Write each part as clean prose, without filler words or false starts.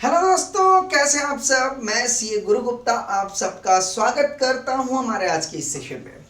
Hello दोस्तों, कैसे हैं आप सब। मैं सीए गुरु गुप्ता आप सबका स्वागत करता हूं हमारे आज के इस सेशन में।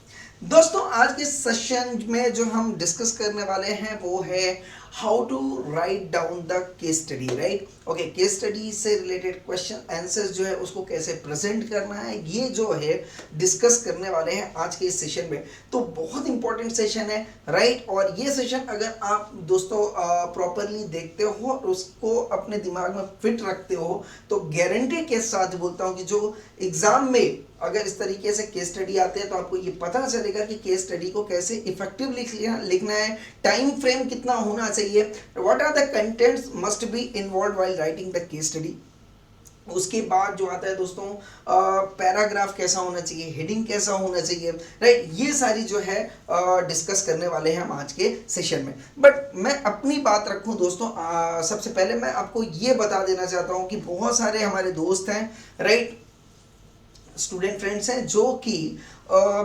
दोस्तों, आज के सेशन में जो हम डिस्कस करने वाले हैं वो है how to write down the case study. Right, okay, case study से रिलेटेड क्वेश्चन आंसर्स जो है उसको कैसे प्रेजेंट करना है, ये जो है डिस्कस करने वाले हैं आज के इस सेशन में। तो बहुत इंपॉर्टेंट सेशन है, राइट। और ये सेशन अगर आप दोस्तों प्रॉपरली देखते हो और उसको अपने दिमाग में फिट रखते हो तो गारंटी के साथ बोलता हूँ कि जो एग्जाम में अगर इस तरीके से केस स्टडी आते हैं तो आपको ये पता चलेगा कि केस स्टडी को कैसे इफेक्टिवली लिखना है, टाइम फ्रेम कितना होना चाहिए, what are the contents must be involve while writing the case study. उसके बाद जो आता है दोस्तों पैराग्राफ कैसा होना चाहिए, हेडिंग कैसा होना चाहिए, राइट। ये सारी जो है डिस्कस करने वाले हैं हम आज के सेशन में। बट मैं अपनी बात रखूं दोस्तों, सबसे पहले मैं आपको ये बता देना चाहता हूं कि बहुत सारे हमारे दोस्त हैं, राइट, स्टूडेंट फ्रेंड्स हैं जो कि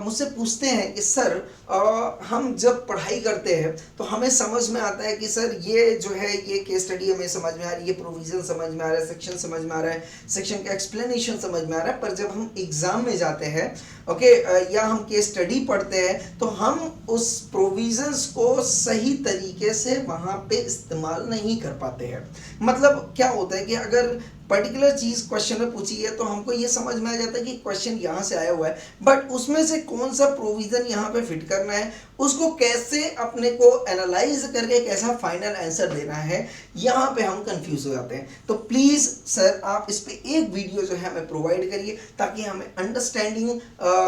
मुझसे पूछते हैं कि सर हम जब पढ़ाई करते हैं तो हमें समझ में आता है कि सर ये जो है ये केस स्टडी हमें समझ में आ रही है, ये प्रोविज़न समझ में आ रहा है, सेक्शन समझ में आ रहा है, सेक्शन का एक्सप्लेनेशन समझ में आ रहा है, पर जब हम एग्ज़ाम में जाते हैं ओके या हम केस स्टडी पढ़ते हैं तो हम उस प्रोविज़न्स को सही तरीके से वहाँ पे इस्तेमाल नहीं कर पाते हैं। मतलब क्या होता है कि अगर पर्टिकुलर चीज़ क्वेश्चन में पूछी है तो हमको ये समझ में आ जाता है कि क्वेश्चन यहाँ से आया हुआ है, बट उसमें से कौन सा प्रोविज़न यहाँ पे फिट करना है, उसको कैसे अपने को एनालाइज करके कैसा फाइनल आंसर देना है, यहाँ पे हम कंफ्यूज हो जाते हैं। तो प्लीज़ सर आप इस पे एक वीडियो जो है हमें प्रोवाइड करिए ताकि हमें अंडरस्टैंडिंग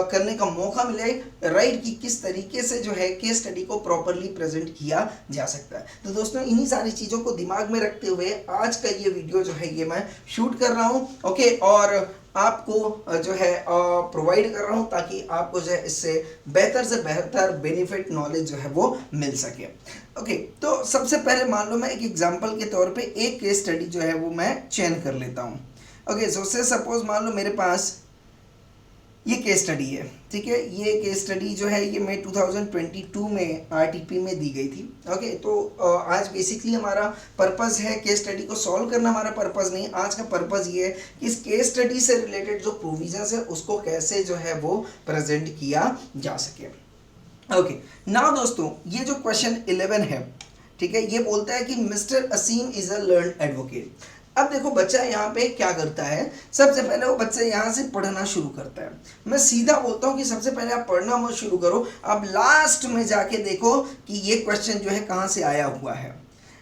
करने का मौका मिले, राइट, कि किस तरीके से जो है केस स्टडी को प्रॉपरली प्रेजेंट किया जा सकता है। तो दोस्तों, इन्हीं सारी चीज़ों को दिमाग में रखते हुए आज का ये वीडियो जो है ये मैं शूट कर रहा हूँ, ओके, और आपको जो है प्रोवाइड कर रहा हूँ ताकि आपको जो है इससे बेहतर से बेहतर बेनिफिट नॉलेज जो है वो मिल सके। ओके, तो सबसे पहले मान लो मैं एक एग्जांपल के तौर पे एक केस स्टडी जो है वो मैं चयन कर लेता हूँ। ओके, सो से सपोज मान लो मेरे पास ये केस स्टडी है, ठीक है। ये केस स्टडी जो है ये मई 2022 में आरटीपी में दी गई थी। ओके, तो आज बेसिकली हमारा पर्पस है केस स्टडी को सॉल्व करना, हमारा पर्पस नहीं। आज का पर्पस ये है कि इस केस स्टडी से रिलेटेड जो प्रोविजंस है उसको कैसे जो है वो प्रेजेंट किया जा सके। ओके, नाउ दोस्तों, ये जो क्वेश्चन 11 है, ठीक है, ये बोलता है कि mister Asim is a learn advocate. अब देखो बच्चा यहाँ पे क्या करता है, सबसे पहले वो बच्चा यहाँ से पढ़ना शुरू करता है। मैं सीधा बोलता हूँ कि सबसे पहले आप पढ़ना मत शुरू करो, आप लास्ट में जाके देखो कि ये क्वेश्चन जो है कहाँ से आया हुआ है।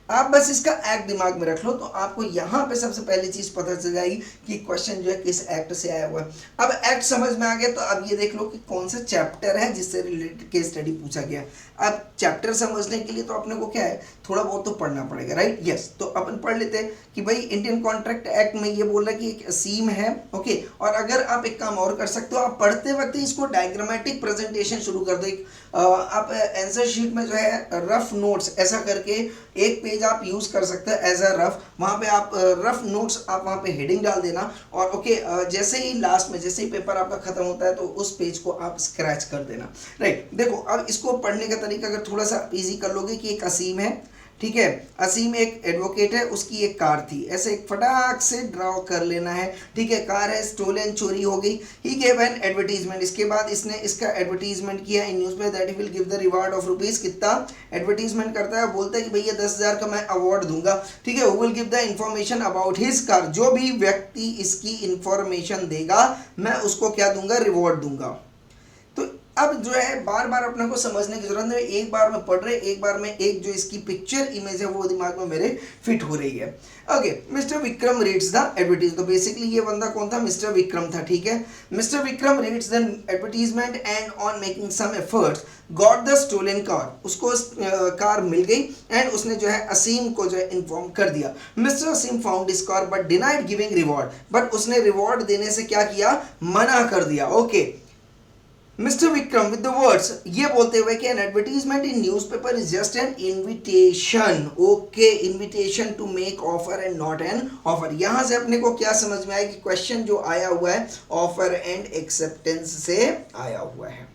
आप बस इसका एक्ट दिमाग में रख लो तो आपको यहाँ पे सबसे पहली चीज़ पता चल जाएगी कि क्वेश्चन जो है किस एक्ट से आया हुआ है। अब एक्ट समझ में आ गया तो अब ये देख लो कि कौन सा चैप्टर है जिससे रिलेटेड केस स्टडी पूछा गया। अब चैप्टर समझने के लिए तो अपने को क्या है, थोड़ा बहुत तो पढ़ना पड़ेगा, राइट। यस, तो अपन पढ़ लेते हैं कि भाई इंडियन कॉन्ट्रैक्ट एक्ट में ये बोल रहा है कि एक असीम है, ओके। और अगर आप एक काम और कर सकते हो, आप पढ़ते वक्त ही इसको डायग्रामेटिक प्रेजेंटेशन शुरू कर दो। आप आंसर शीट में जो है रफ नोट्स ऐसा करके एक पेज आप यूज़ कर सकते हैं एज अ रफ, वहाँ पे आप रफ नोट्स आप वहाँ पे हेडिंग डाल देना और ओके जैसे ही लास्ट में जैसे ही पेपर आपका खत्म होता है तो उस पेज को आप स्क्रैच कर देना, राइट। देखो अब इसको पढ़ने का तरीका अगर थोड़ा सा इजी कर लोगे कि एक असीम है, ठीक है, असीम एक एडवोकेट है, उसकी एक कार थी, ऐसे एक फटाक से ड्रॉ कर लेना है, ठीक है। कार है, स्टोलन, चोरी हो गई। ही गेव एन एडवर्टीजमेंट, इसके बाद इसने इसका एडवर्टीजमेंट किया इन न्यूज़ में that he will give the reward of rupees. कितना एडवर्टीजमेंट करता है, बोलता है कि भैया 10,000 का मैं अवार्ड दूंगा, ठीक है। Who will give the information about his car, जो भी व्यक्ति इसकी इंफॉर्मेशन देगा मैं उसको क्या दूंगा, रिवॉर्ड दूंगा। अब जो है बार बार अपने को समझने की जरूरत नहीं, एक बार में पढ़ रहे, एक बार में एक जो इसकी पिक्चर इमेज है वो दिमाग में मेरे फिट हो रही है। Okay, mister Vikram reads the advertise, तो बेसिकली ये बंदा कौन था, मिस्टर विक्रम था, ठीक है। Mister Vikram reads the advertisement and on making some efforts got the stolen car, उसको कार मिल गई एंड उसने जो है असीम को जो है इन्फॉर्म कर दिया। Mister Asim found this car but denied giving reward, but उसने रिवॉर्ड देने से क्या किया, मना कर दिया। Okay, mister Vikram with the words, ये बोलते हुए कि an advertisement in newspaper is just an invitation, okay, invitation to make offer and not an offer. यहां से अपने को क्या समझ में आया कि क्वेश्चन जो आया हुआ है ऑफर एंड एक्सेप्टेंस से आया हुआ है।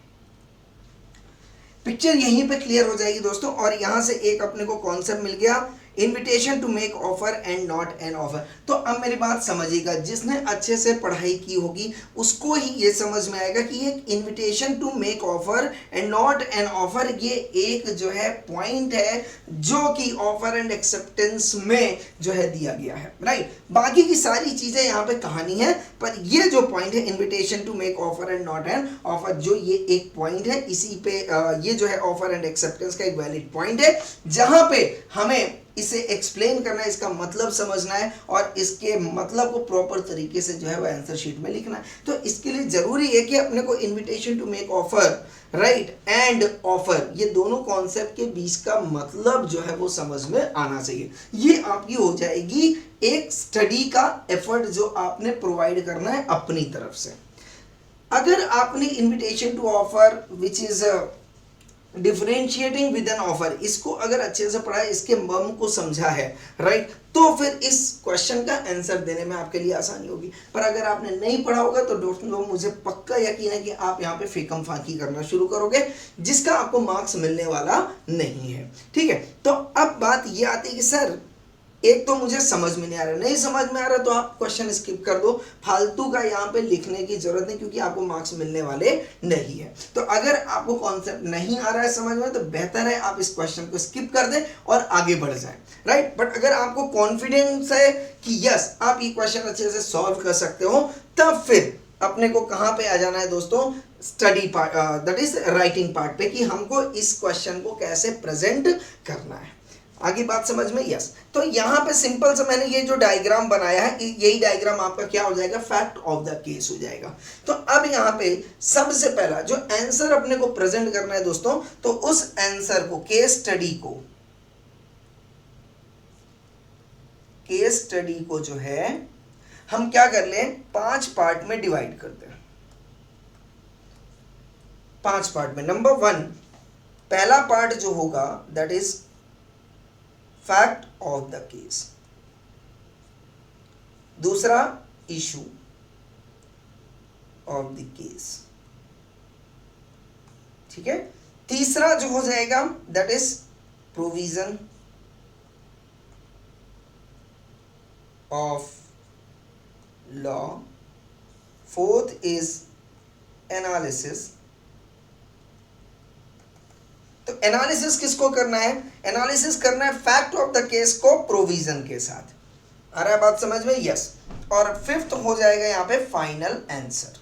पिक्चर यहीं पे क्लियर हो जाएगी दोस्तों, और यहां से एक अपने को कॉन्सेप्ट मिल गया, invitation to make offer and not an offer. तो अब मेरी बात समझिएगा, जिसने अच्छे से पढ़ाई की होगी उसको ही ये समझ में आएगा कि ये invitation to make offer and not an offer, ये एक जो है पॉइंट है जो कि ऑफर एंड एक्सेप्टेंस में जो है दिया गया है, राइट। बाकी की सारी चीजें यहाँ पे कहानी है, पर ये जो पॉइंट है invitation to make offer and not an offer, जो ये एक पॉइंट है, इसी पे ये जो है ऑफर एंड एक्सेप्टेंस का एक वैलिड पॉइंट है, जहां पे हमें इसे एक्सप्लेन करना है, इसका मतलब समझना है और इसके मतलब को प्रॉपर तरीके से जो है वो आंसर शीट में लिखना है। तो इसके लिए जरूरी है कि अपने को invitation to make offer, right, and offer, ये दोनों कॉन्सेप्ट के बीच का मतलब जो है वो समझ में आना चाहिए। ये आपकी हो जाएगी एक स्टडी का एफर्ट जो आपने प्रोवाइड करना है अपनी तरफ से। अगर आपने invitation to offer which is differentiating with an offer, इसको अगर अच्छे से पढ़ा है, इसके मर्म को समझा है, राइट, तो फिर इस क्वेश्चन का आंसर देने में आपके लिए आसानी होगी। पर अगर आपने नहीं पढ़ा होगा तो दोस्तों मुझे पक्का यकीन है कि आप यहाँ पे फेकम फाकी करना शुरू करोगे, जिसका आपको मार्क्स मिलने वाला नहीं है, ठीक है। तो अब बात ये आती है कि सर एक तो मुझे समझ में नहीं आ रहा, नहीं समझ में आ रहा तो आप क्वेश्चन स्किप कर दो, फालतू का यहाँ पे लिखने की जरूरत नहीं, क्योंकि आपको मार्क्स मिलने वाले नहीं है। तो अगर आपको कॉन्सेप्ट नहीं आ रहा है समझ में, तो बेहतर है आप इस क्वेश्चन को स्किप कर दें और आगे बढ़ जाएं, राइट। बट अगर आपको कॉन्फिडेंस है कि यस आप ये क्वेश्चन अच्छे से सॉल्व कर सकते हो, तब फिर अपने को कहाँ पे आ जाना है दोस्तों, study part, that is writing part पे, कि हमको इस क्वेश्चन को कैसे प्रेजेंट करना है। आगे बात समझ में, यस। तो यहाँ पे सिंपल से मैंने ये जो डायग्राम बनाया है, यही डायग्राम आपका क्या हो जाएगा, फैक्ट ऑफ द केस हो जाएगा। तो अब यहाँ पे सबसे पहला जो आंसर अपने को प्रेजेंट करना है दोस्तों, तो उस आंसर को, केस स्टडी को जो है हम क्या कर लें, 5 पार्ट में डिवाइड करते हैं। 5 पार्ट में, नंबर 1 पहला पार्ट जो होगा that is fact of the case, दूसरा इशू ऑफ द केस, ठीक है। तीसरा जो हो जाएगा that is provision of law, fourth is analysis. तो एनालिसिस किसको करना है, एनालिसिस करना है फैक्ट ऑफ द केस को प्रोविजन के साथ। आ रहा है बात समझ में, यस। और फिफ्थ हो जाएगा यहां पे फाइनल आंसर,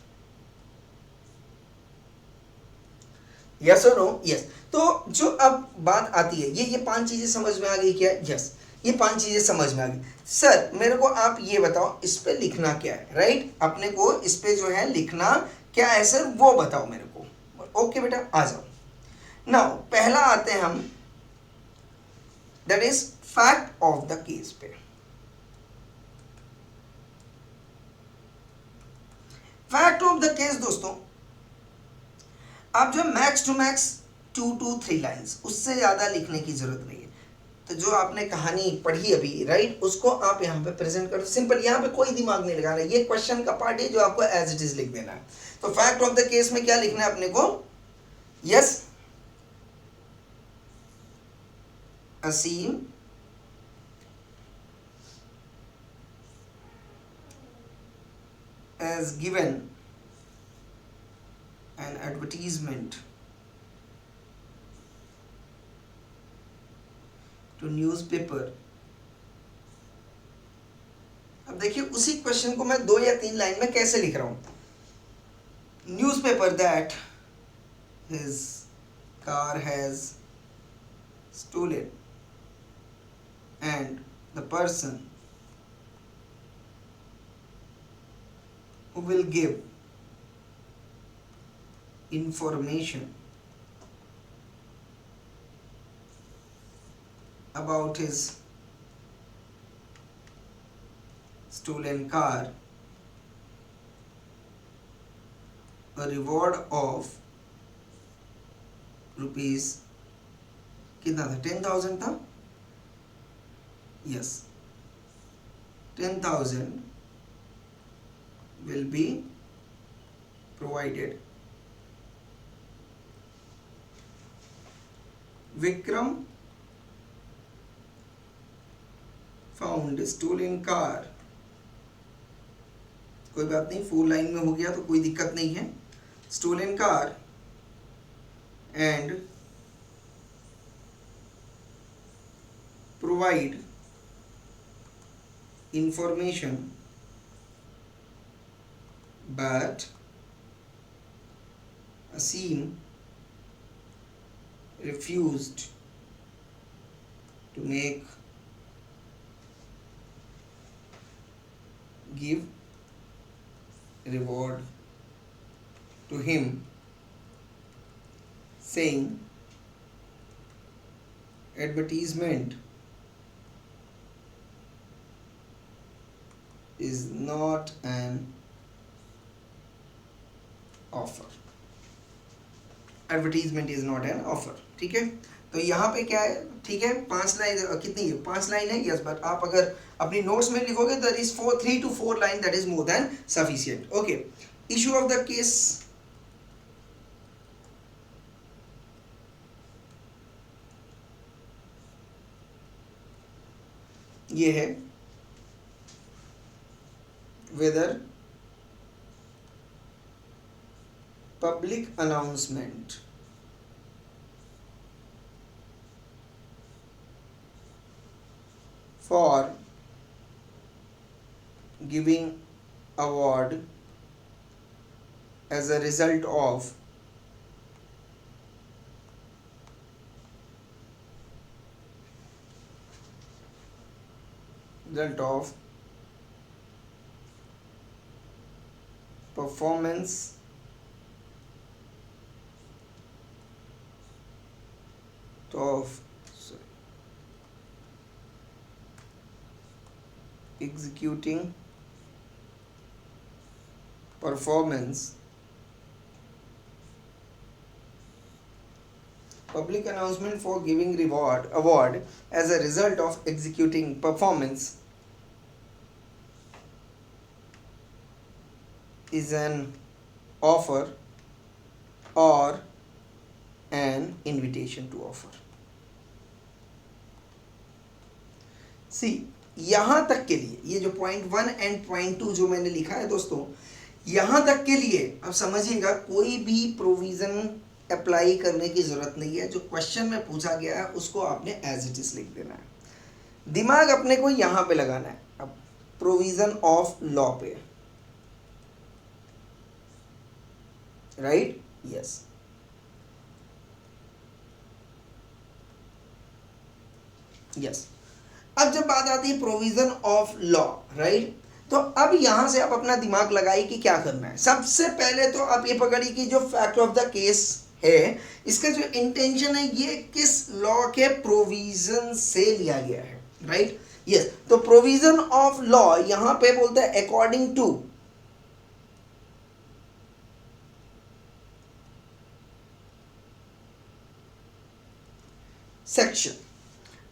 यस और नो, यस। तो जो अब बात आती है, ये 5 चीजें समझ में आ गई क्या, यस, ये 5 चीजें समझ में आ गई। सर मेरे को आप ये बताओ इस पे लिखना क्या है, राइट, अपने को इस पे जो है लिखना क्या है सर, वो बताओ मेरे को। ओके बेटा आ जाओ। नाउ पहला आते हैं हम, that is fact of the case पे। फैक्ट ऑफ द केस दोस्तों, आप जो max to max 2 to 3 lines, उससे ज्यादा लिखने की जरूरत नहीं है। तो जो आपने कहानी पढ़ी अभी, राइट, उसको आप यहाँ पे प्रेजेंट करो, सिंपल, यहाँ पे कोई दिमाग नहीं लगाना, ये क्वेश्चन का पार्ट है जो आपको एज इट इज लिख देना है। तो फैक्ट ऑफ द केस में क्या लिखना है अपने को, yes, assume as given an advertisement to newspaper। अब देखिए उसी क्वेश्चन को मैं 2 या 3 लाइन में कैसे लिख रहा हूं, newspaper that his car has stolen and the person who will give information about his stolen car a reward of rupees कितना था, 10,000 था, yes, 10,000 will be provided. Vikram found stolen car, कोई बात नहीं, 4 लाइन में हो गया तो कोई दिक्कत नहीं है। Stolen car and provide information but Asim refused to give reward to him, saying advertisement is not an offer, advertisement is not an offer. ठीक है, तो यहाँ पे क्या है, ठीक है, 5 लाइन, कितनी है, 5 लाइन है, यस, बट आप अगर अपनी नोट्स में लिखोगे that is 3 to 4 line, that is more than sufficient. Okay, issue of the case, ये है whether public announcement for giving award as a result of performance of executing performance, public announcement for giving award as a result of executing performance is an offer or an invitation to offer। सी, यहां तक के लिए ये जो point 1 and point 2 जो मैंने लिखा है दोस्तों, यहां तक के लिए अब समझिएगा, कोई भी प्रोविजन अप्लाई करने की जरूरत नहीं है। जो क्वेश्चन में पूछा गया है उसको आपने एज इट इज लिख देना है, दिमाग अपने को यहां पे लगाना है। अब प्रोविजन ऑफ लॉ पे, राइट, यस, यस। अब जब बात आती है प्रोविजन ऑफ लॉ, राइट, तो अब यहां से आप अपना दिमाग लगाइए कि क्या करना है। सबसे पहले तो आप ये पकड़िए कि जो फैक्ट ऑफ द केस है, इसका जो इंटेंशन है ये किस लॉ के प्रोविजन से लिया गया है, राइट, यस। तो प्रोविजन ऑफ लॉ यहां पे बोलता है अकॉर्डिंग टू सेक्शन।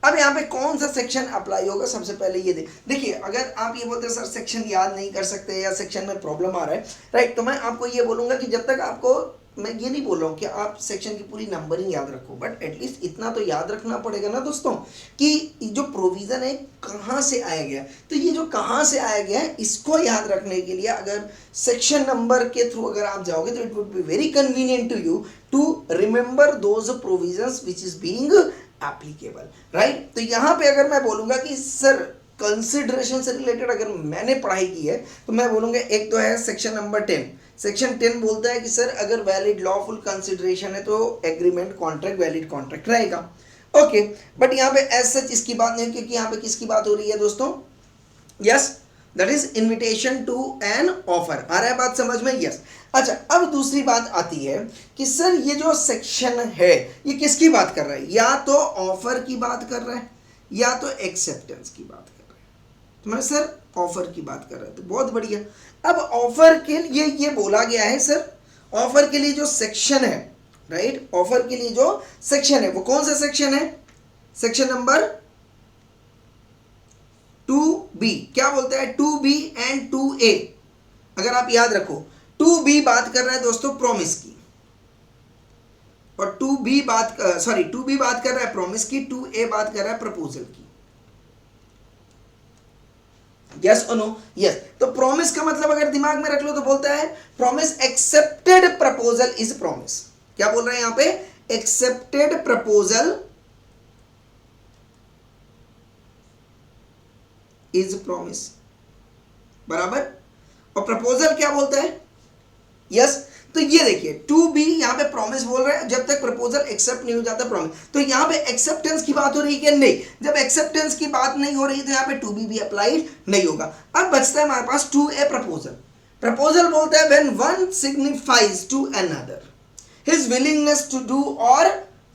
अब यहाँ पे कौन सा सेक्शन अप्लाई होगा, सबसे पहले ये देखिए, अगर आप ये बोलते हैं सर सेक्शन याद नहीं कर सकते या सेक्शन में प्रॉब्लम आ रहा है, राइट, तो मैं आपको ये बोलूँगा कि जब तक आपको, मैं ये नहीं बोल रहा हूँ कि आप सेक्शन की पूरी नंबरिंग याद रखो, बट एटलीस्ट इतना तो याद रखना पड़ेगा ना दोस्तों कि जो प्रोविज़न है कहाँ से आया गया। तो ये जो कहाँ से आया गया है इसको याद रखने के लिए अगर सेक्शन नंबर के थ्रू अगर आप जाओगे तो it would be very convenient to you to remember those provisions which is being applicable, right. तो यहाँ पे अगर मैं बोलूँगा कि सर कंसिडरेशन से रिलेटेड अगर मैंने पढ़ाई की है तो मैं बोलूँगा, एक तो है सेक्शन नंबर 10। सेक्शन 10 बोलता है कि सर अगर वैलिड लॉफुल कंसिडरेशन है तो एग्रीमेंट कॉन्ट्रैक्ट वैलिड कॉन्ट्रैक्ट रहेगा। ओके, बट यहाँ पे एज सच इसकी बात नहीं, क्योंकि यहाँ पे किसकी बात हो रही है दोस्तों, yes, that is invitation to an offer. आ रहा है बात समझ में, यस। अच्छा, अब दूसरी बात आती है कि सर ये जो सेक्शन है ये किसकी बात कर रहा है, या तो ऑफर की बात कर रहा है या तो एक्सेप्टेंस की बात कर रहा है। तो मैं सर ऑफर की बात कर रहा है, तो बहुत बढ़िया। अब ऑफर के लिए ये बोला गया है सर, ऑफर के लिए जो सेक्शन है, राइट, ऑफर के लिए जो सेक्शन है वो कौन सा सेक्शन है, सेक्शन नंबर 2B। क्या बोलता है, 2B एंड 2A। अगर आप याद रखो, 2B बात कर रहा है दोस्तों प्रॉमिस की, और 2B बात कर रहा है प्रॉमिस की, 2A बात कर रहा है प्रपोजल की। यस और नो? यस। तो प्रॉमिस का मतलब अगर दिमाग में रख लो तो बोलता है promise accepted proposal is promise. क्या बोल रहे हैं यहां पे? एक्सेप्टेड प्रपोजल इज प्रॉमिस, बराबर। और प्रपोजल क्या बोलता है? यस। तो ये देखिए टू बी यहां पे प्रॉमिस बोल रहे हैं, जब तक प्रपोजल एक्सेप्ट नहीं हो जाता प्रॉमिस। तो यहां पे एक्सेप्टेंस की बात हो रही है कि नहीं? जब एक्सेप्टेंस की बात नहीं हो रही तो यहां पे टू बी भी अप्लाइड नहीं होगा। अब बचता है हमारे पास टू ए प्रपोजल। प्रपोजल बोलता है when one signifies to another his willingness to do और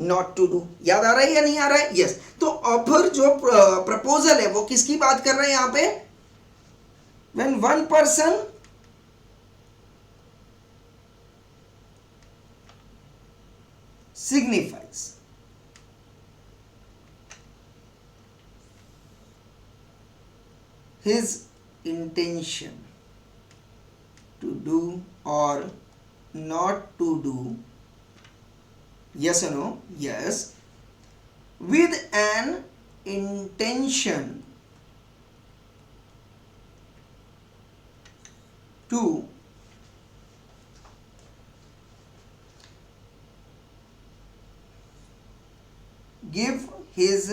नॉट टू डू। याद आ रहा है या नहीं आ रहा है? यस। तो ऑफर जो प्रपोजल है वो किसकी बात कर रहे हैं यहां पे? When one person signifies his intention to do or not to do, yes or no? Yes, with an intention to give his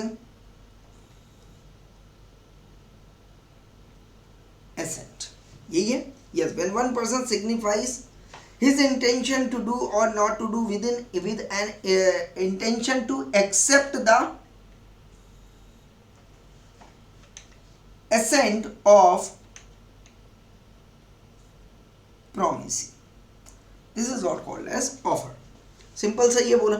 assent। यही है? yes, when one person signifies his intention to do or not to do with an intention to accept the assent of promise, this is what called as offer। Simple सा ये बोला।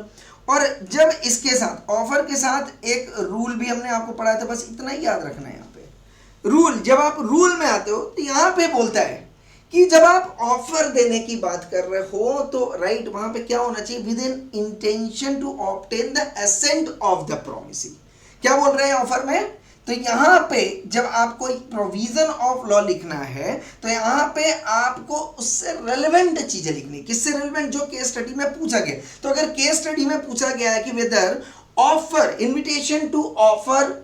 और जब इसके साथ offer के साथ एक रूल भी हमने आपको पढ़ाया था, बस इतना ही याद रखना है यहाँ पे। रूल, जब आप रूल में आते हो तो यहाँ पे बोलता है कि जब आप ऑफर देने की बात कर रहे हो तो राइट वहां पे क्या होना चाहिए? With in intention to obtain the assent of the promisee. क्या बोल रहे हैं ऑफर में? तो यहां पे जब आपको प्रोविजन ऑफ लॉ लिखना है तो यहां पे आपको उससे रेलेवेंट चीजें लिखनी। किससे रेलेवेंट? जो केस स्टडी में पूछा गया। तो अगर केस स्टडी में पूछा गया है कि whether offer, invitation to offer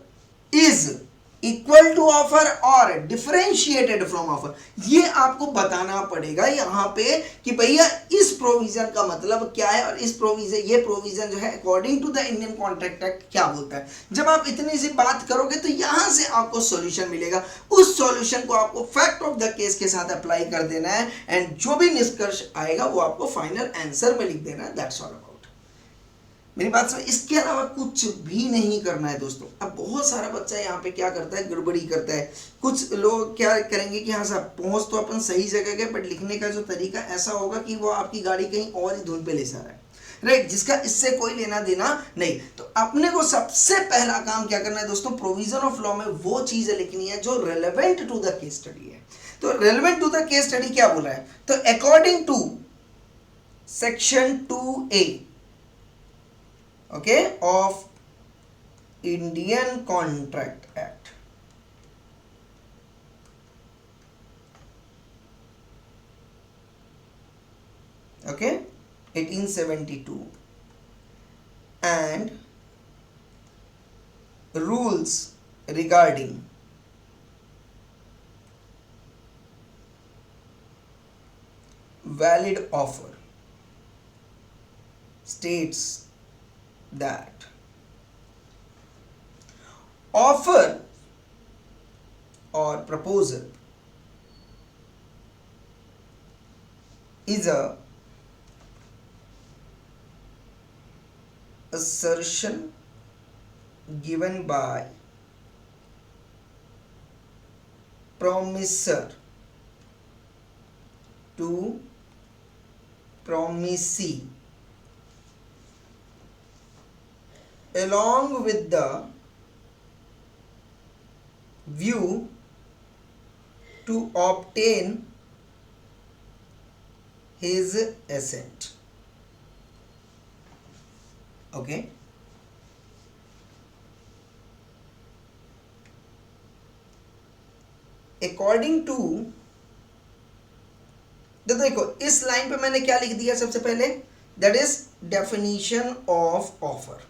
is equal to offer और डिफरेंशिएटेड फ्रॉम ऑफर, ये आपको बताना पड़ेगा यहां पे कि भैया इस प्रोविजन का मतलब क्या है और इस प्रोविजन, ये प्रोविजन जो है according to the Indian Contract Act क्या बोलता है। जब आप इतनी सी बात करोगे तो यहां से आपको सॉल्यूशन मिलेगा। उस सॉल्यूशन को आपको फैक्ट ऑफ द केस के साथ अप्लाई कर देना है एंड जो भी निष्कर्ष आएगा वो आपको फाइनल आंसर में लिख देना है। That's all. मेरी बात समझ? इसके अलावा कुछ भी नहीं करना है दोस्तों। अब बहुत सारा बच्चा यहाँ पे क्या करता है? गड़बड़ी करता है। कुछ लोग क्या करेंगे कि हाँ साहब पहुंच तो अपन सही जगह गए, बट लिखने का जो तरीका ऐसा होगा कि वो आपकी गाड़ी कहीं और ही धुन पे ले जा रहा है, राइट, जिसका इससे कोई लेना देना नहीं। तो अपने को सबसे पहला काम क्या करना है दोस्तों? प्रोविजन ऑफ लॉ में वो चीजें लिखनी है जो relevant to the case study है। तो relevant to the case study क्या बोला है? तो according to section 2A okay of Indian Contract Act, okay, 1872 and rules regarding valid offer states that offer or proposal is a assertion given by promisor to promisee along with the view to obtain his assent, okay। According to, देखो इस line पे मैंने क्या लिख दिया सबसे पहले? That is definition of offer.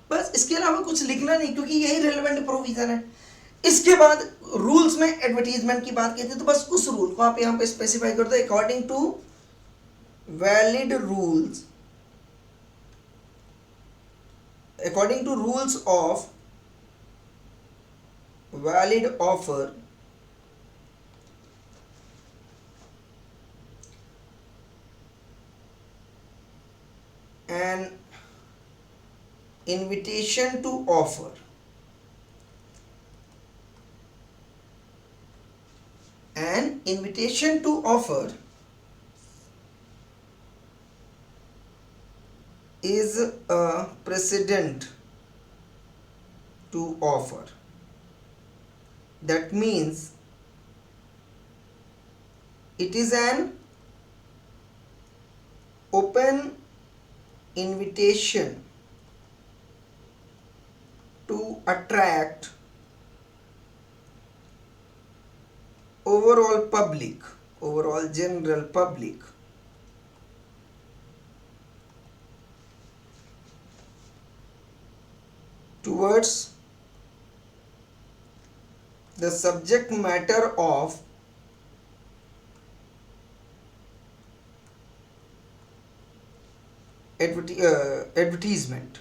बस इसके अलावा कुछ लिखना नहीं, क्योंकि यही रेलेवेंट प्रोविजन है। इसके बाद रूल्स में एडवर्टीजमेंट की बात की थी, तो बस उस रूल को आप यहां पे स्पेसिफाई कर दो, according to valid rules, according to rules of valid offer an invitation to offer is a precedent to offer. That means it is an open invitation to attract overall general public towards the subject matter of advertisement,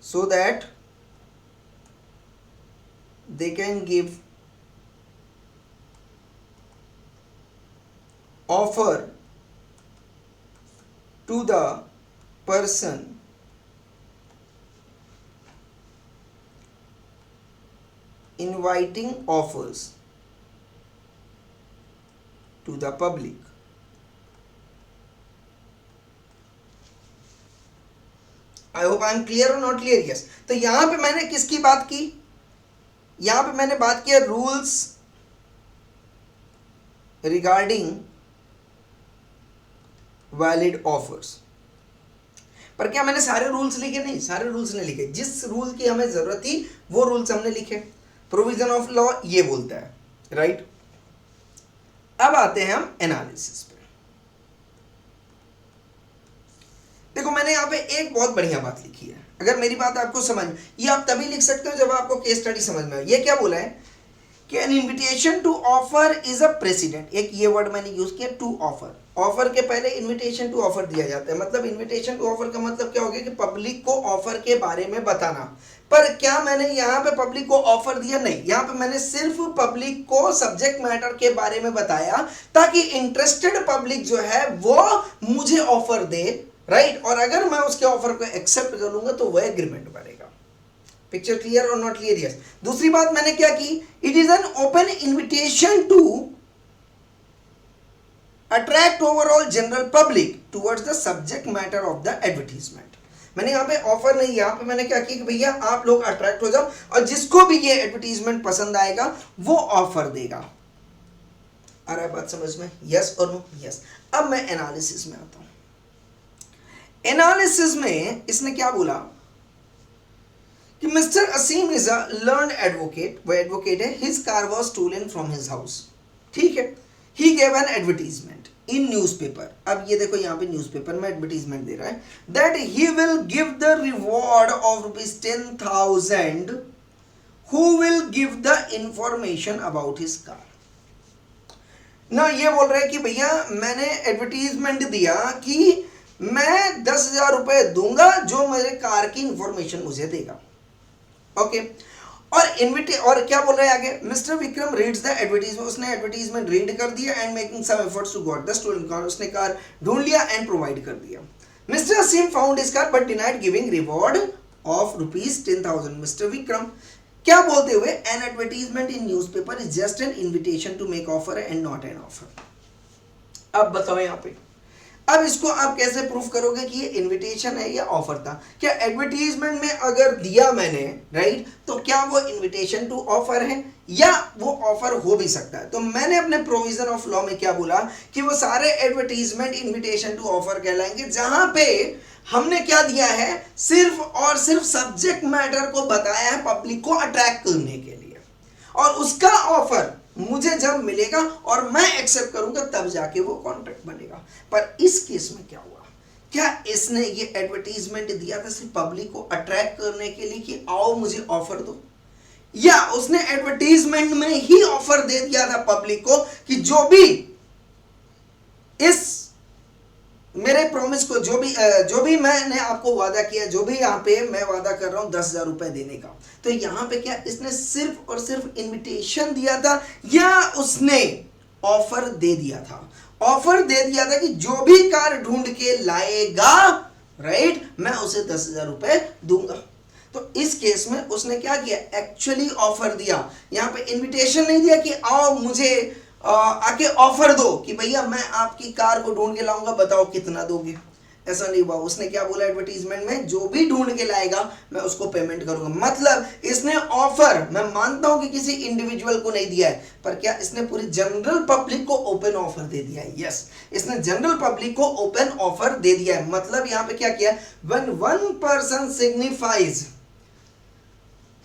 so that they can give offer to the person inviting offers to the public. I hope I am clear और not clear? Yes. तो यहां पे मैंने किसकी बात की? यहां पे मैंने बात किया रूल्स रिगार्डिंग वैलिड ऑफर्स. पर क्या मैंने सारे रूल्स लिखे? नहीं, सारे रूल्स नहीं लिखे. जिस रूल की हमें जरूरत थी वो रूल्स हमने लिखे. प्रोविजन ऑफ लॉ ये बोलता है, राइट. अब आते हैं हम एनालिसिस पे. देखो मैंने यहाँ पे एक बहुत बढ़िया बात लिखी है. अगर मेरी बात आपको समझ, ये आप तभी लिख सकते हो जब आपको केस स्टडी समझ में आए. ये क्या बोला है कि an invitation to offer is a precedent. एक ये वर्ड मैंने यूज किया, टू ऑफर. ऑफर के पहले इन्विटेशन टू ऑफर दिया जाता है. मतलब इन्विटेशन टू ऑफर का मतलब क्या हो गया कि पब्लिक को ऑफर के बारे में बताना. पर क्या मैंने यहाँ पे पब्लिक को ऑफर दिया? नहीं. यहाँ पे मैंने सिर्फ पब्लिक को सब्जेक्ट मैटर के बारे में बताया ताकि इंटरेस्टेड पब्लिक जो है वो मुझे ऑफर दे, राइट. और अगर मैं उसके ऑफर को एक्सेप्ट कर लूंगा तो वह एग्रीमेंट बनेगा. पिक्चर क्लियर और नॉट क्लियर? यस. दूसरी बात मैंने क्या की? It is an open invitation to attract overall general public towards the subject matter of the advertisement. मैंने यहाँ पे ऑफर नहीं, यहाँ पे मैंने क्या किया कि भैया आप लोग अट्रैक्ट हो जाओ और जिसको भी ये एडवर्टीजमेंट पसंद आएगा वो ऑफर देगा. आ रहा है बात समझ में? यस और नो? यस. अब मैं एनालिसिस में आता हूं. एनालिसिस में इसने क्या बोला कि mister Asim is a learned advocate. वो एडवोकेट है. His car was stolen from his house. ठीक है. He gave an advertisement in newspaper. अब ये देखो यहाँ पे न्यूज़पेपर में एडवर्टीजमेंट दे रहा है that he will give the reward of ₹10,000 who will give the information about his car. ना ये बोल रहा है कि भैया मैंने एडवर्टीजमेंट दिया कि मैं 10,000 रुपए दूंगा जो मेरे कार की इंफॉर्मेशन मुझे देगा. ओके. और क्या बोल रहे हैं आगे? Mister Vikram reads the advertisement. उसने एडवर्टीजमेंट रीड कर दिया and making some efforts to got the stolen car. उसने कार ढूंढ लिया एंड प्रोवाइड कर दिया. Mister Asim found his car but denied giving reward of ₹10,000. Mister Vikram क्या बोलते हुए? An advertisement in newspaper is just an invitation to make offer and not an offer. अब बताओ यहाँ पे, अब इसको आप कैसे प्रूफ करोगे कि ये इनविटेशन है या ऑफर था? क्या एडवर्टीजमेंट में अगर दिया मैंने, राइट, तो क्या वो इनविटेशन टू ऑफर है या वो ऑफर हो भी सकता है? तो मैंने अपने प्रोविजन ऑफ लॉ में क्या बोला कि वो सारे एडवर्टीजमेंट इनविटेशन टू ऑफर कहलाएंगे जहां पे हमने क्या दिया है? सिर्फ और सिर्फ सब्जेक्ट मैटर को बताया है पब्लिक को अट्रैक्ट करने के लिए, और उसका ऑफर मुझे जब मिलेगा और मैं एक्सेप्ट करूंगा तब जाके वो कॉन्ट्रैक्ट बनेगा. पर इस केस में क्या हुआ? क्या इसने ये एडवर्टीजमेंट दिया था सिर्फ पब्लिक को अट्रैक्ट करने के लिए कि आओ मुझे ऑफर दो? या उसने एडवर्टीजमेंट में ही ऑफर दे दिया था पब्लिक को कि इस मेरे प्रॉमिस को जो भी मैंने आपको वादा किया, जो भी यहाँ पे मैं वादा कर रहा हूं 10,000 रुपए देने का, तो यहाँ पे क्या इसने सिर्फ और सिर्फ इनविटेशन दिया था या उसने ऑफर दे दिया था? ऑफर दे दिया था कि जो भी कार ढूंढ के लाएगा, राइट, मैं उसे 10,000 रुपए दूंगा। तो इस केस में उसने क्या किया, एक्चुअली ऑफर दिया। यहाँ पे इनविटेशन नहीं दिया कि आओ मुझे आके ऑफर दो कि भैया मैं आपकी कार को ढूंढ के लाऊंगा, बताओ कितना दोगे। ऐसा नहीं हुआ। उसने क्या बोला एडवर्टीजमेंट में, जो भी ढूंढ के लाएगा मैं उसको पेमेंट करूंगा। मतलब इसने ऑफर, मैं मानता हूं कि किसी इंडिविजुअल को नहीं दिया है, पर क्या इसने पूरी जनरल पब्लिक को ओपन ऑफर दे दिया है। यस, इसने जनरल पब्लिक को ओपन ऑफर दे दिया है। मतलब यहां पे क्या किया, when one person signifies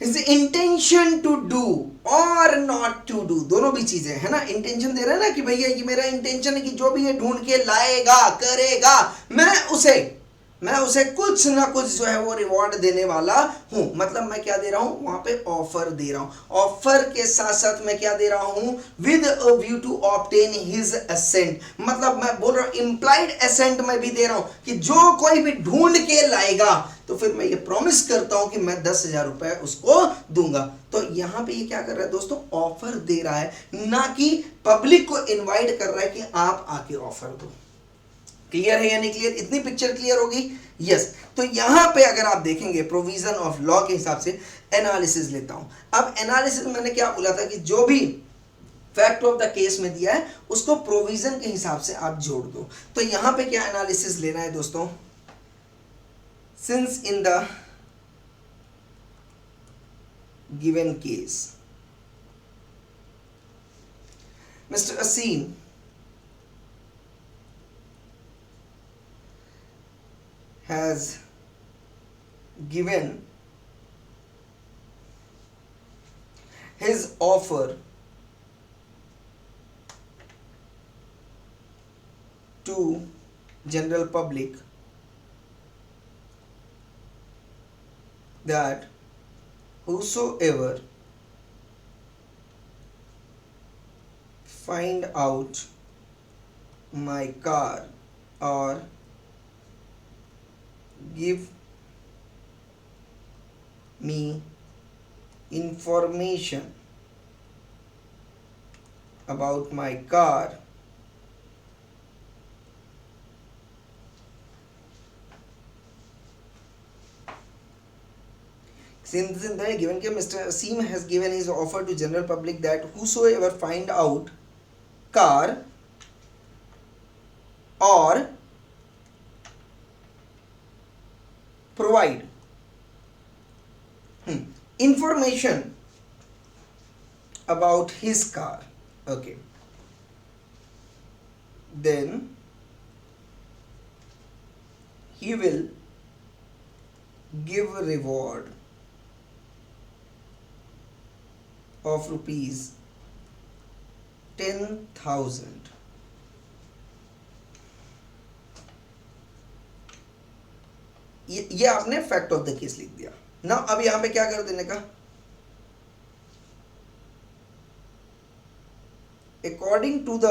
his intention to do और not to do, दोनों भी चीजें है ना। इंटेंशन दे रहा है ना कि भैया ये मेरा इंटेंशन है कि जो भी ये ढूंढ के लाएगा करेगा, मैं उसे कुछ ना कुछ जो है वो रिवॉर्ड देने वाला हूं। मतलब मैं क्या दे रहा हूं, वहां पे ऑफर दे रहा हूं। ऑफर के साथ साथ मैं क्या दे रहा हूं, with a view to obtain his assent. मतलब मैं बोल रहा हूं इंप्लाइड असेंट में भी दे रहा हूं कि जो कोई भी ढूंढ के लाएगा तो फिर मैं ये प्रॉमिस करता हूं कि मैं 10,000 रुपए उसको दूंगा। तो यहां पे ये क्या कर रहा है दोस्तों, ऑफर दे रहा है, ना कि पब्लिक को इनवाइट कर रहा है कि आप आके ऑफर दो। क्लियर है या नहीं क्लियर? इतनी पिक्चर क्लियर होगी? यस। तो यहां पे अगर आप देखेंगे प्रोविजन ऑफ लॉ के हिसाब से एनालिसिस लेता हूं। अब एनालिसिस मैंने क्या बोला था कि जो भी फैक्ट ऑफ द केस में दिया है उसको प्रोविजन के हिसाब से आप जोड़ दो। तो यहां पे क्या एनालिसिस लेना है दोस्तों, since in the given case mister Asim has given his offer to general public that whosoever find out my car or give me information about my car since in the given case Mr. Asim has given his offer to general public that whosoever find out car or provide information about his car, okay, then he will give a reward of rupees 10,000। ये आपने fact of the case लिख दिया ना। अब यहां पे क्या कर देने का, according to the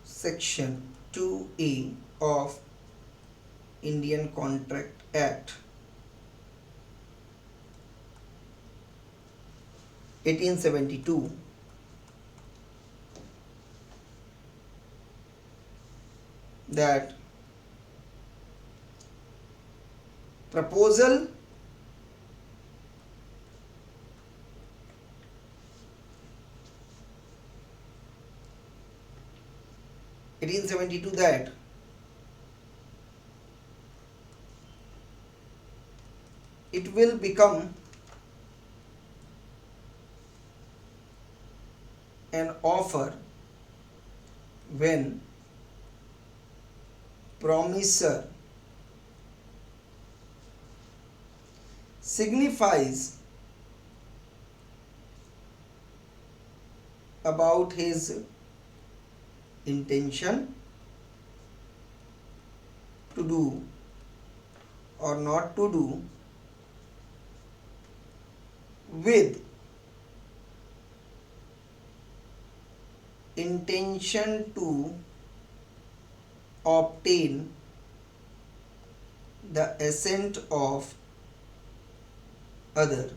section 2A of Indian Contract Act 1872 that proposal that it will become an offer when promiser signifies about his intention to do or not to do with intention to obtain the assent of other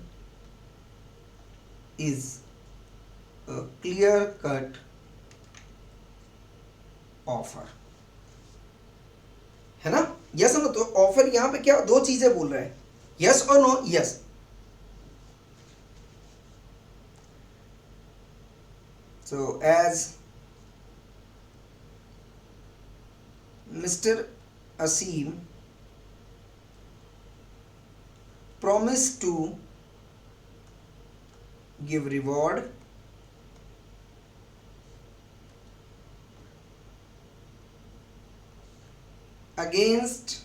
is a clear cut offer, है ना? Yes no? तो offer यहां पे क्या दो चीजें बोल रहा है, यस और no? Yes. So as mister Asim promised to give reward against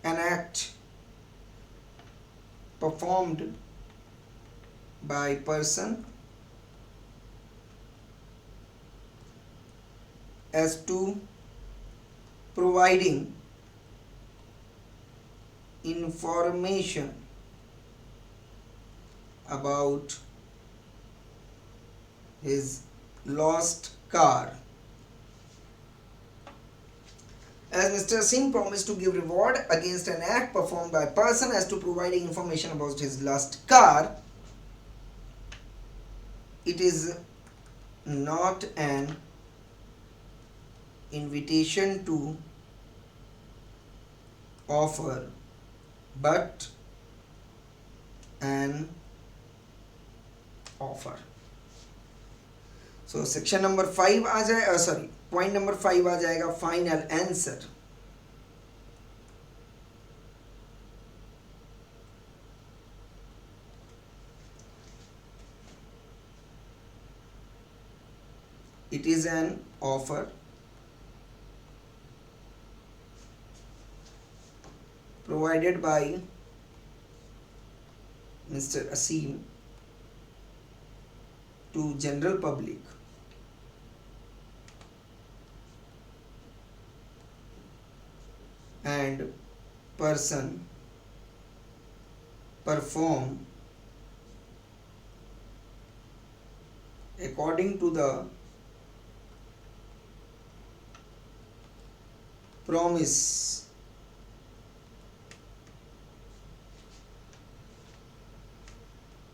an act performed by person as to providing information about his lost car. As Mr. Singh promised to give reward against an act performed by a person as to providing information about his lost car, it is not an invitation to offer but an offer. So section number 5 आ जाए, sorry point number 5 आ जाएगा final answer. It is an offer provided by Mr. Asim to general public and person perform according to the promise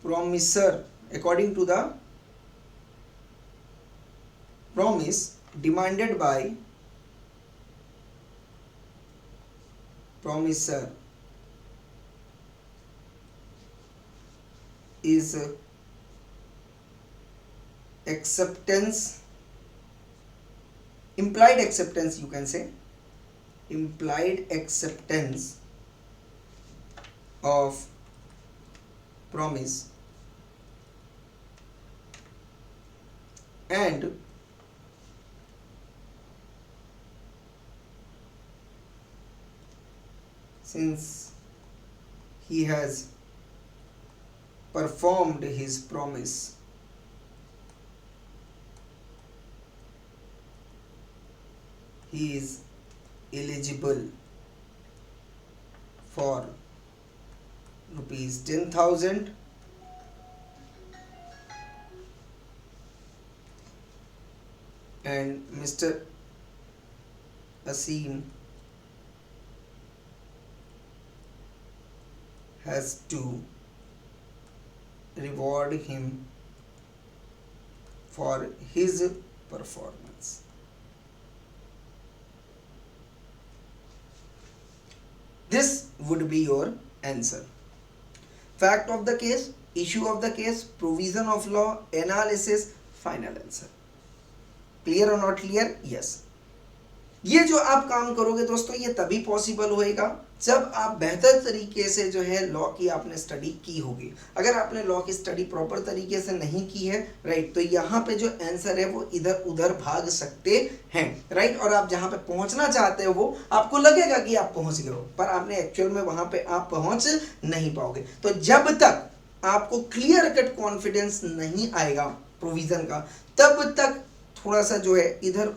promiser according to the promise demanded by promiser is acceptance, implied acceptance, you can say implied acceptance of promise and since he has performed his promise, he is eligible for rupees 10,000 and Mr. Asim has to reward him for his performance. This would be your answer. Fact of the case, issue of the case, provision of law, analysis, final answer. Clear or not clear? Yes. ये जो आप काम करोगे दोस्तों, ये तभी possible होएगा जब आप बेहतर तरीके से जो है लॉ की आपने स्टडी की होगी। अगर आपने लॉ की स्टडी प्रॉपर तरीके से नहीं की है, राइट, तो यहाँ पे जो आंसर है वो इधर उधर भाग सकते हैं, राइट, और आप जहाँ पे पहुँचना चाहते हो वो आपको लगेगा कि आप पहुँच गए हो, पर आपने एक्चुअल में वहाँ पे आप पहुँच नहीं पाओगे। तो जब तक आपको क्लियर कट कॉन्फिडेंस नहीं आएगा प्रोविजन का, तब तक थोड़ा सा जो है इधर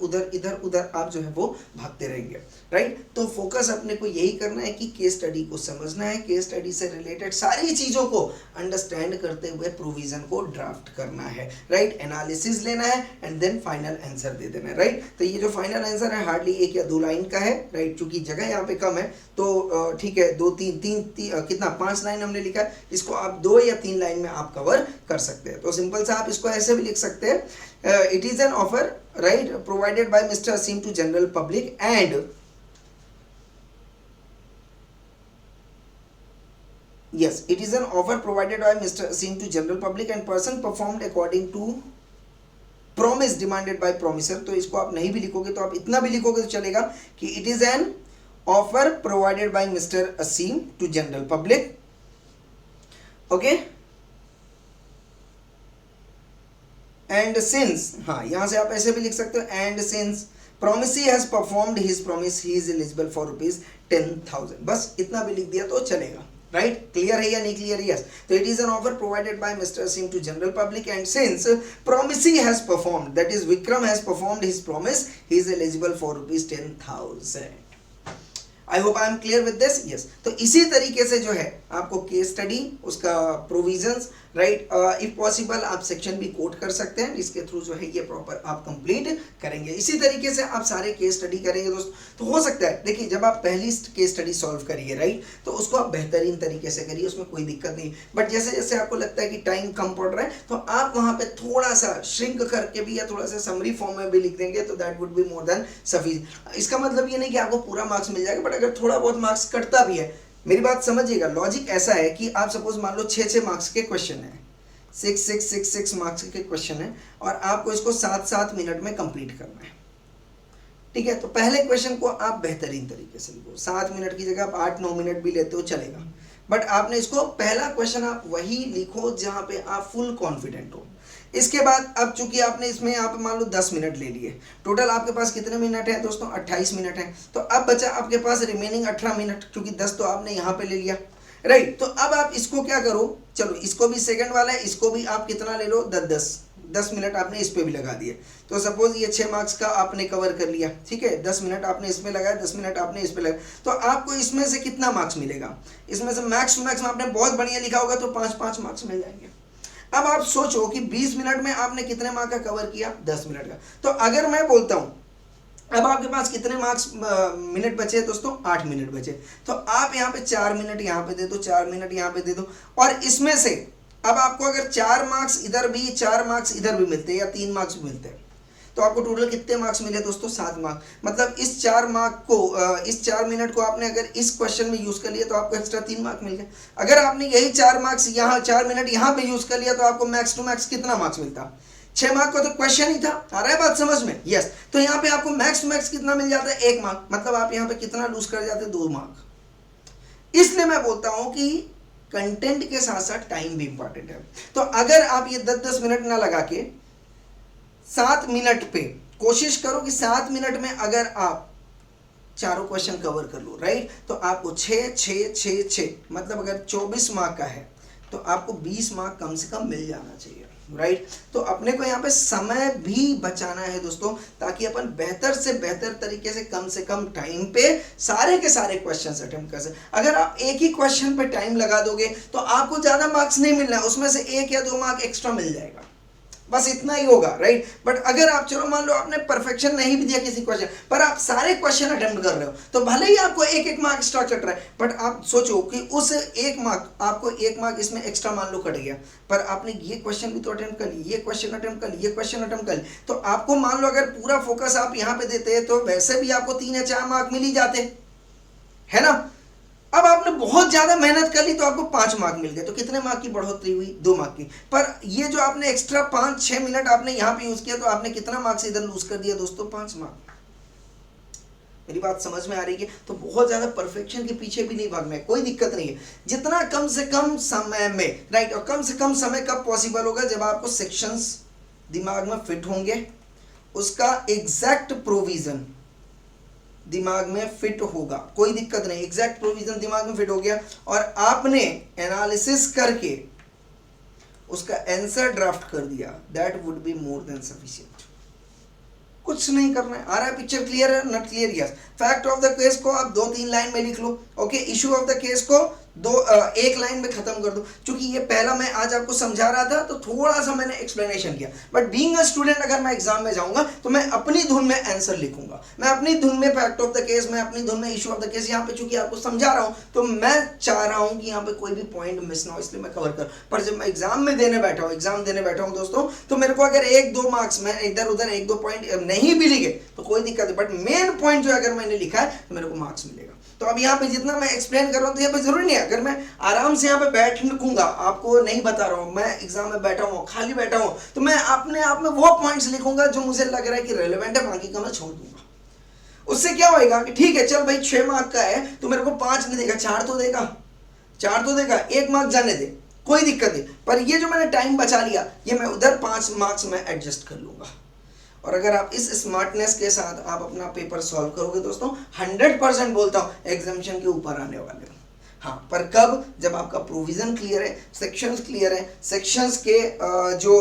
उधर आप जो है वो भागते रहेंगे, राइट। तो फोकस अपने को यही करना है कि केस स्टडी को समझना है, केस स्टडी से रिलेटेड सारी चीज़ों को अंडरस्टैंड करते हुए प्रोविजन को ड्राफ्ट करना है, राइट। एनालिसिस लेना है एंड देन फाइनल आंसर दे देना है, राइट। तो ये जो फाइनल आंसर है हार्डली 1 या 2 लाइन का है, राइट। क्योंकि जगह यहाँ पे कम है तो ठीक है, 2 3 कितना 5 लाइन हमने लिखा है, इसको आप 2 या 3 लाइन में आप कवर कर सकते हैं। तो सिंपल सा आप इसको ऐसे भी लिख सकते हैं, it is an offer, right, provided by mister Asim to general public and yes, it is an offer provided by Mr. Asim to general public and person performed according to promise demanded by promiser। तो इसको आप नहीं भी लिखोगे तो आप इतना भी लिखोगे तो चलेगा कि it is an offer provided by Mr. Asim to general public, okay, and since, हाँ यहाँ से आप ऐसे भी लिख सकते हो, and since promisee has performed his promise he is eligible for ₹10,000। बस इतना भी लिख दिया तो चलेगा, राइट। क्लियर है या नहीं क्लियर? यस। तो it is an offer provided by mister Asim to general public and since promisee has performed, that is Vikram has performed his promise, he is eligible for ₹10,000। I hope I am clear with this. Yes. तो इसी तरीके से जो है आपको case study, उसका provisions, right, if possible आप section भी कोट कर सकते हैं, इसके थ्रू जो है ये प्रॉपर आप कंप्लीट करेंगे। इसी तरीके से आप सारे केस स्टडी करेंगे दोस्त, तो हो सकता है, देखिए जब आप पहली केस स्टडी सॉल्व करिए, राइट, तो उसको आप बेहतरीन तरीके से करिए, उसमें कोई दिक्कत नहीं। बट जैसे जैसे आपको लगता है कि टाइम कम पड़ रहा है तो आप वहाँ पे थोड़ा सा श्रिंक करके भी या थोड़ा सा समरी फॉर्म में भी लिख देंगे तो that would be more than sufficient. इसका मतलब ये नहीं कि आपको पूरा मार्क्स मिल जाएगा, बट अगर थोड़ा बहुत मार्क्स कटता भी है, मेरी बात समझिएगा, लॉजिक ऐसा है कि आप सपोज मान लो 6 मार्क्स के क्वेश्चन है, 6 मार्क्स के क्वेश्चन है और आपको इसको 7 मिनट में कंप्लीट करना है, ठीक है। तो पहले क्वेश्चन को आप बेहतरीन तरीके से लिखो, 7 मिनट की जगह आप 8-9 मिनट भी लेते हो चलेगा, बट आपने इसको पहला क्वेश्चन आप वही लिखो जहां पे आप फुल कॉन्फिडेंट हो। इसके बाद अब चूंकि आपने इसमें यहाँ पे मान लो 10 मिनट ले लिए, टोटल आपके पास कितने मिनट है दोस्तों? 28 मिनट है। तो अब बचा आपके पास रिमेनिंग 18 मिनट, क्योंकि 10 तो आपने यहाँ पे ले लिया, राइट। तो अब आप इसको क्या करो, चलो इसको भी सेकंड वाला है, इसको भी आप कितना ले लो, 10 मिनट आपने इस पे भी लगा दिए। तो सपोज ये 6 मार्क्स का आपने कवर कर लिया, ठीक है, 10 मिनट आपने इसमें लगाया, 10 मिनट आपने इस पे लगाया, तो आपको इसमें से कितना मार्क्स मिलेगा? इसमें से मैक्स टू मैक्स आपने बहुत बढ़िया लिखा होगा तो 5 मार्क्स मिल जाएंगे। अब आप सोचो कि 20 मिनट में आपने कितने मार्क का कवर किया? 10 मिनट का। तो अगर मैं बोलता हूं अब आपके पास कितने मार्क्स मिनट बचे दोस्तों? 8 मिनट बचे। तो आप यहाँ पे 4 मिनट यहाँ पे दे दो, 4 मिनट यहाँ पे दे दो, और इसमें से अब आपको अगर 4 मार्क्स इधर भी 4 मार्क्स इधर भी मिलते हैं या 3 मार्क्स भी मिलते हैं, तो आपको टोटल कितने मार्क्स मिले दोस्तों? 7 मार्क्स। मतलब इस 4 मार्क को इस 4 मिनट को आपने अगर इस क्वेश्चन में यूज कर लिया तो आपको एक्स्ट्रा 3 मार्क मिल गए। अगर आपने यही 4 मार्क्स यहाँ 4 मिनट यहाँ पे यूज कर लिया तो आपको मैक्स टू मैक्स कितना मार्क्स मिलता? 6 मार्क का तो क्वेश्चन ही था। आ रहा है बात समझ में? यस। तो यहाँ पे आपको मैक्स टू मैक्स कितना मिल जाता है? 1 मार्क। मतलब आप यहाँ पे कितना लूज कर जाते? 2 मार्क। इसलिए मैं बोलता हूँ कि कंटेंट के साथ साथ टाइम भी इंपॉर्टेंट है। तो अगर आप ये 10-10 मिनट ना लगा के 7 मिनट पे कोशिश करो कि 7 मिनट में अगर आप चारों क्वेश्चन कवर कर लो, राइट, तो आपको 6 मतलब अगर 24 मार्क का है तो आपको 20 मार्क कम से कम मिल जाना चाहिए, राइट। तो अपने को यहाँ पे समय भी बचाना है दोस्तों, ताकि अपन बेहतर से बेहतर तरीके से कम टाइम पे सारे के सारे क्वेश्चन अटेम्प्ट कर सके। अगर आप एक ही क्वेश्चन पे टाइम लगा दोगे तो आपको ज़्यादा मार्क्स नहीं मिलना है, उसमें से 1 या 2 मार्क एक्स्ट्रा मिल जाएगा, बस इतना ही होगा, राइट। बट अगर आप चलो मान लो आपने परफेक्शन नहीं भी दिया किसी क्वेश्चन पर, आप सारे क्वेश्चन अटेम्प्ट कर रहे हो, तो भले ही आपको 1-1 मार्क एक्स्ट्रा कट रहा है, बट आप सोचो कि उस 1 मार्क आपको 1 मार्क इसमें एक्स्ट्रा मान लो कट गया, पर आपने ये क्वेश्चन भी तो अटेम्प्ट कर लिया, ये क्वेश्चन अटेम्प्ट कर लिया, ये क्वेश्चन अटेम्प्ट कर लिया, तो आपको मान लो अगर पूरा फोकस आप यहाँ पे देते हैं तो वैसे भी आपको 3 या 4 मार्क मिल ही जाते, है ना। अब आपने बहुत ज्यादा मेहनत कर ली तो आपको 5 मार्क मिल गए, तो कितने मार्क की बढ़ोतरी हुई? 2 मार्क की। पर ये जो आपने एक्स्ट्रा 5-6 मिनट आपने यहाँ पे यूज किया तो आपने कितना मार्क्स इधर लूज कर दिया दोस्तों? 5 मार्क। मेरी बात समझ में आ रही है? तो बहुत ज्यादा परफेक्शन के पीछे भी नहीं भागना है, कोई दिक्कत नहीं है, जितना कम से कम समय में, राइट। और कम से कम समय कब पॉसिबल होगा? जब आपको सेक्शंस दिमाग में फिट होंगे, उसका एग्जैक्ट प्रोविजन दिमाग में फिट होगा, कोई दिक्कत नहीं, एग्जैक्ट प्रोविजन दिमाग में फिट हो गया और आपने एनालिसिस करके उसका आंसर ड्राफ्ट कर दिया, that would be more than sufficient. कुछ नहीं करना है। आ रहा है पिक्चर क्लियर है, not clear? Yes. Fact of the case को आप 2-3 लाइन में लिख लो। Okay, issue of the case को एक लाइन में खत्म कर दो। क्योंकि ये पहला मैं आज आपको समझा रहा था तो थोड़ा सा मैंने एक्सप्लेनेशन किया, बट बीइंग अ स्टूडेंट अगर मैं एग्जाम में जाऊंगा तो मैं अपनी धुन में आंसर लिखूंगा, मैं अपनी धुन में फैक्ट ऑफ द केस, मैं अपनी धुन में इशू ऑफ द केस। यहाँ पे चूंकि आपको समझा रहा हूँ तो मैं चाह रहा हूँ कि यहाँ पे कोई भी पॉइंट मिस ना हो, इसलिए मैं कवर कर। पर जब मैं एग्जाम में देने बैठा हूँ, एग्जाम देने बैठा हूँ दोस्तों, तो मेरे को अगर 1-2 मार्क्स में इधर उधर 1-2 पॉइंट नहीं भी लिखे तो कोई दिक्कत नहीं, बट मेन पॉइंट जो अगर मैंने लिखा है तो मेरे को मार्क्स मिलेगा। तो अब यहाँ पे जितना मैं एक्सप्लेन कर रहा हूँ तो यहाँ पे जरूरी नहीं है, अगर मैं आराम से यहाँ पे बैठ लिखूंगा, आपको नहीं बता रहा हूँ, मैं एग्जाम में बैठा हूँ, खाली बैठा हूँ, तो मैं अपने आप में वो पॉइंट्स लिखूंगा जो मुझे लग रहा है कि रेलेवेंट है, बाकी का मैं छोड़ दूंगा। उससे क्या होएगा कि ठीक है चल भाई 6 मार्क का है तो मेरे को 5 नहीं देगा, 4 तो देगा, 4 तो देगा, 1 मार्क जाने दे, कोई दिक्कत नहीं। पर ये जो मैंने टाइम बचा लिया ये मैं उधर 5 मार्क्स में एडजस्ट कर लूंगा। और अगर आप इस स्मार्टनेस के साथ आप अपना पेपर सॉल्व करोगे दोस्तों, 100% बोलता हूँ एग्जामिनेशन के ऊपर आने वाले हो। हाँ, पर कब? जब आपका प्रोविजन क्लियर है, सेक्शंस क्लियर है, सेक्शंस के जो,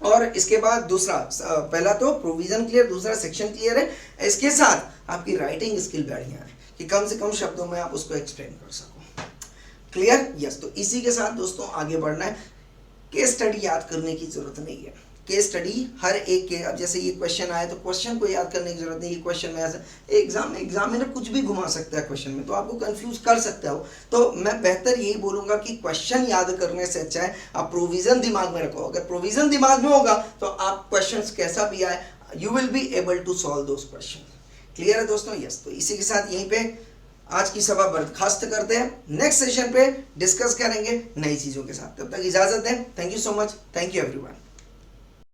और इसके बाद दूसरा, पहला तो प्रोविजन क्लियर, दूसरा सेक्शन क्लियर है, इसके साथ आपकी राइटिंग स्किल बढ़िया है कि कम से कम शब्दों में आप उसको एक्सप्लेन कर सको। क्लियर? यस। तो इसी के साथ दोस्तों आगे बढ़ना है। केस स्टडी याद करने की जरूरत नहीं है, केस स्टडी हर एक के, अब जैसे ये क्वेश्चन आए तो क्वेश्चन को याद करने की जरूरत नहीं, ये क्वेश्चन में ऐसा एग्जामिनर कुछ भी घुमा सकता है क्वेश्चन में, तो आपको कंफ्यूज कर सकता हो। तो मैं बेहतर यही बोलूंगा कि क्वेश्चन याद करने से अच्छा है आप प्रोविजन दिमाग में रखो। अगर प्रोविजन दिमाग में होगा तो आप क्वेश्चन कैसा भी आए you will be able to solve those question. Clear है दोस्तों? यस। तो इसी के साथ यहीं पे आज की सभा बर्खास्त करते हैं, नेक्स्ट सेशन पे डिस्कस करेंगे नई चीजों के साथ। तब तक इजाजत दें। Thank you so much. Thank you everyone.